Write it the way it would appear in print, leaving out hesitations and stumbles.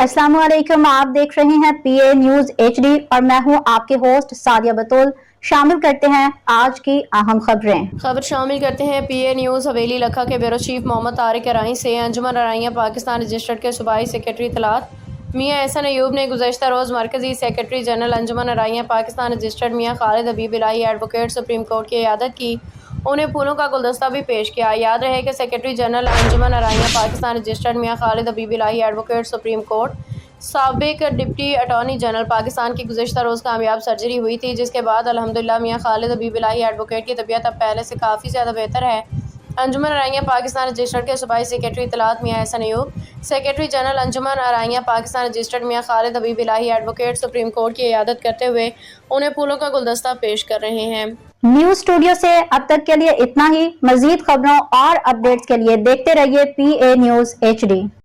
अस्सलाम वालेकुम, आप देख रहे हैं पीए न्यूज एचडी और मैं हूं आपके होस्ट सादिया बतूल। शामिल करते हैं आज की अहम खबर शामिल करते हैं पीए न्यूज़। हवेली लखा के ब्यूरो चीफ मोहम्मद तारिक अराई से अंजुमन अराइयाँ पाकिस्तान रजिस्टर्ड के सूबाई सेक्रेटरी इत्तलात मियाँ एहसन अयूब ने गुज़श्ता रोज़ मरकज़ी सेक्रेटरी जनरल अंजुमन अराइयाँ पाकिस्तान रजिस्टर्ड मियाँ खालिद हबीब इलाही एडवोकेट सुप्रीम कोर्ट की इयादत की। उन्हें फूलों का गुलदस्ता भी पेश किया। याद रहे कि सेक्रेटरी जनरल अंजुमन अराइयाँ पाकिस्तान रजिस्टर्ड मियाँ खालिद हबीब इलाही एडवोकेट सुप्रीम कोर्ट साबिक डिप्टी अटॉर्नी जनरल पाकिस्तान की गुज़श्ता रोज़ कामयाब सर्जरी हुई थी, जिसके बाद अल्हम्दुलिल्लाह मियाँ खालिद हबीब इलाही एडवोकेट की तबीयत अब पहले से काफ़ी ज़्यादा बेहतर है। अंजुमन अराइयाँ पाकिस्तान रजिस्टर्ड के सूबाई सेक्रेटरी इत्तलात मियाँ एहसन अयूब, सेक्रेटरी जनरल अंजुमन अराइयाँ पाकिस्तान रजिस्टर्ड मियाँ खालिद हबीब इलाही एडवोकेट सुप्रीम कोर्ट की इयादत करते हुए उन्हें फूलों का गुलदस्ता पेश कर रहे हैं। न्यूज स्टूडियो से अब तक के लिए इतना ही। मजीद खबरों और अपडेट्स के लिए देखते रहिए पीए न्यूज एचडी।